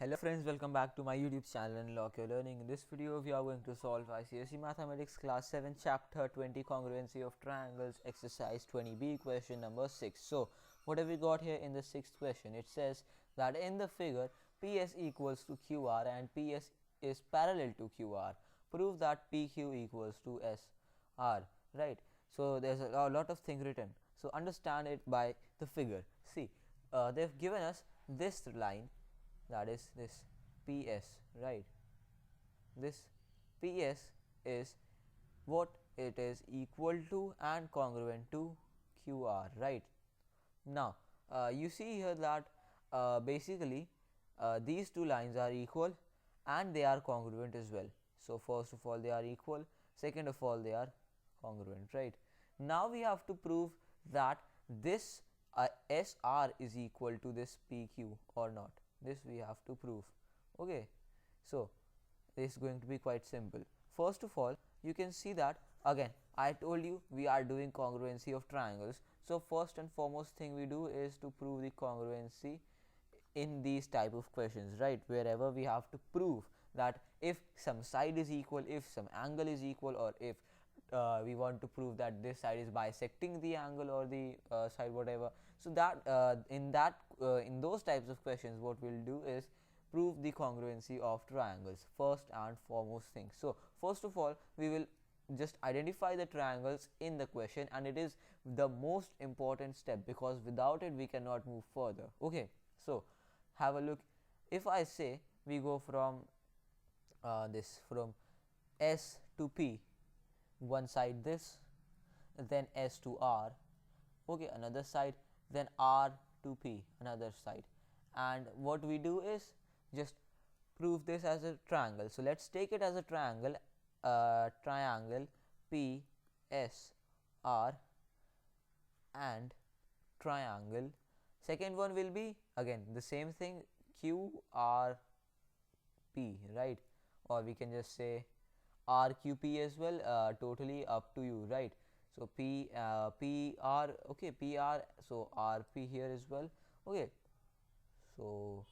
Hello friends, welcome back to my YouTube channel Unlock Your Learning. In this video, we are going to solve ICSE Mathematics Class 7 Chapter 20 Congruency of Triangles Exercise 20B question number 6. So, what have we got here in the 6th question? It says that in the figure, PS equals to QR and PS is parallel to QR. Prove that PQ equals to SR, right? So, there's a lot of things written. So, understand it by the figure. See, they've given us this line, that is this PS, right? This PS is what it is equal to and congruent to QR, right? Now you see here that basically these two lines are equal and they are congruent as well. So first of all they are equal, second of all they are congruent, right? Now we have to prove that this SR is equal to this PQ or not. This we have to prove. Okay, so this is going to be quite simple. First of all, you can see that again I told you we are doing congruency of triangles. So first and foremost thing we do is to prove the congruency in these type of questions, right? Wherever we have to prove that if some side is equal, if some angle is equal, or if we want to prove that this side is bisecting the angle or the side whatever. So that in those types of questions what we'll do is prove the congruency of triangles, first and foremost thing. So first of all we will just identify the triangles in the question, and it is the most important step because without it we cannot move further. Okay, so have a look. If I say we go from from S to P, one side this, then S to R, okay, another side, then R to P, another side, and what we do is just prove this as a triangle. So let's take it as a triangle, triangle P S R and triangle. Second one will be again the same thing, Q R P, right? Or we can just say RQP as well, totally up to you, right? So PR, okay, PR, so RP here as well. Okay, so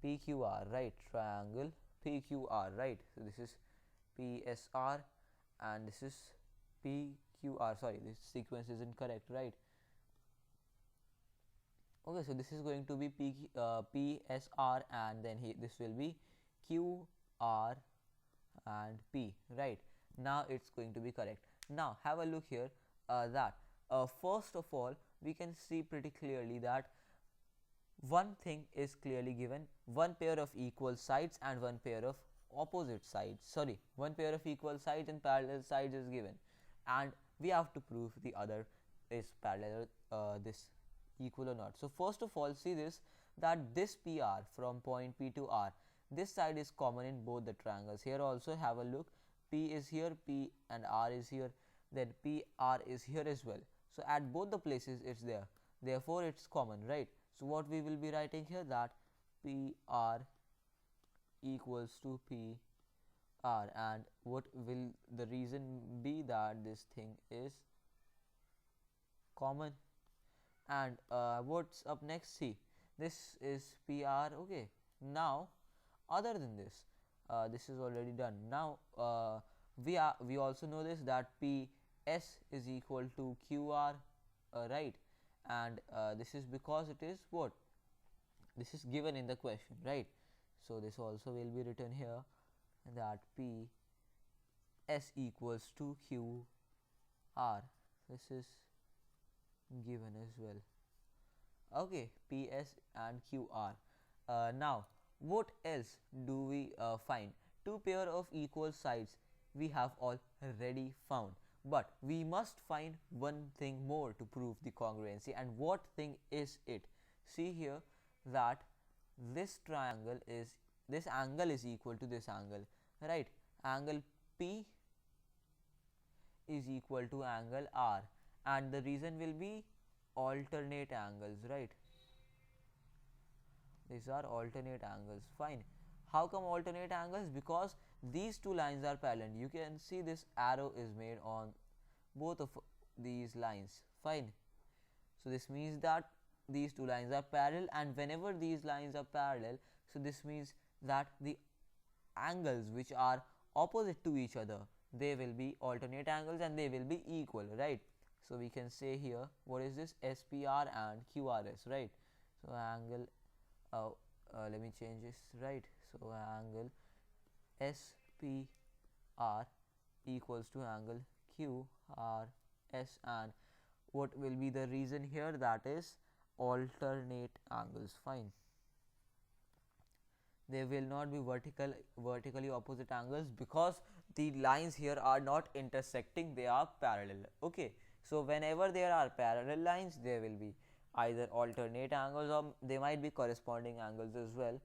PQR, right? Triangle PQR, right? So this is PSR and this is PQR. Sorry, this sequence is incorrect, right? Okay, so this is going to be PSR and then this will be QR and P, right? Now it's going to be correct. Now have a look here, that first of all we can see pretty clearly that one thing is clearly given, one pair of equal sides and one pair of opposite sides, sorry, one pair of equal sides and parallel sides is given, and we have to prove the other is parallel, this equal or not. So first of all see this, that this PR from point P to R, this side is common in both the triangles. Here also have a look, P is here, P and R is here, then PR is here as well. So at both the places it's there, therefore it's common, right? So what we will be writing here, that PR equals to PR, and what will the reason be that this thing is common. And what's up next? See, this is PR. Okay, now other than this, this is already done. Now we also know this, that PS is equal to QR, right? And this is because it is what, this is given in the question, right? So this also will be written here, that PS equals to QR. This is given as well. Okay, PS and QR. Now what else do we find? Two pair of equal sides we have already found, but we must find one thing more to prove the congruency. And what thing is it? See here that this triangle is, this angle is equal to this angle, right? Angle P is equal to angle R, and the reason will be alternate angles, right? These are alternate angles. Fine. How come alternate angles? Because these two lines are parallel. You can see this arrow is made on both of these lines. Fine. So this means that these two lines are parallel, and whenever these lines are parallel, so this means that the angles which are opposite to each other, they will be alternate angles and they will be equal, right? So we can say here, what is this? SPR and QRS, right? So angle, let me change this, right? So angle SPR equals to angle QRS, and what will be the reason here? That is alternate angles. Fine, they will not be vertically opposite angles, because the lines here are not intersecting, they are parallel. Okay, so whenever there are parallel lines, there will be either alternate angles, or they might be corresponding angles as well,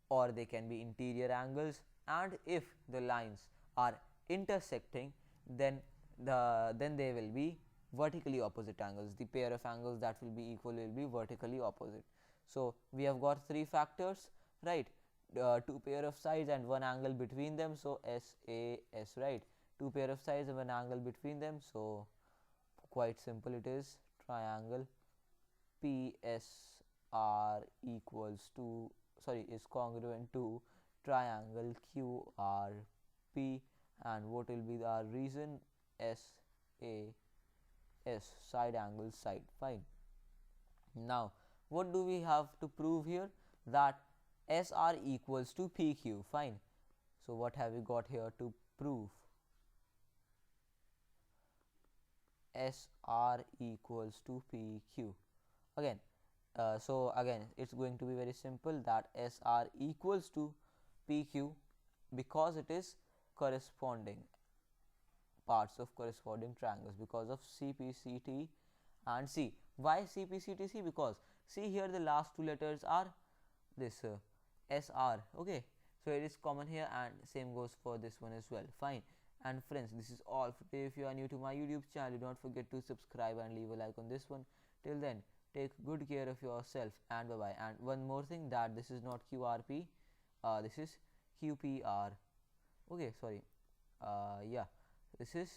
or they can be interior angles. And if the lines are intersecting, then they will be vertically opposite angles. The pair of angles that will be equal will be vertically opposite. So we have got three factors, right? Two pair of sides and one angle between them, so SAS, right? Two pair of sides and one angle between them, so quite simple it is. Triangle PSR equals to, sorry, is congruent to triangle QRP, and what will be our reason? SAS, side angle side. Fine. Now what do we have to prove here? That SR equals to PQ. Fine. So what have we got here to prove? SR equals to PQ. Again, so again it's going to be very simple, that SR equals to PQ because it is corresponding parts of corresponding triangles, because of CPCT and C. Why CPCTC? Because see here, the last two letters are this SR. Okay, so it is common here, and same goes for this one as well. Fine. And friends, this is all for today. If you are new to my YouTube channel, do not forget to subscribe and leave a like on this one. Till then, take good care of yourself, and bye bye. And one more thing, that this is not QRP, this is QPR. Okay, sorry, yeah, this is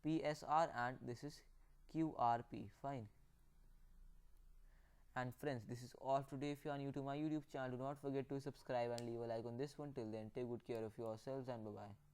PSR and this is QRP. Fine. And friends, this is all today. If you are new to my YouTube channel, do not forget to subscribe and leave a like on this one. Till then, take good care of yourselves, and bye bye.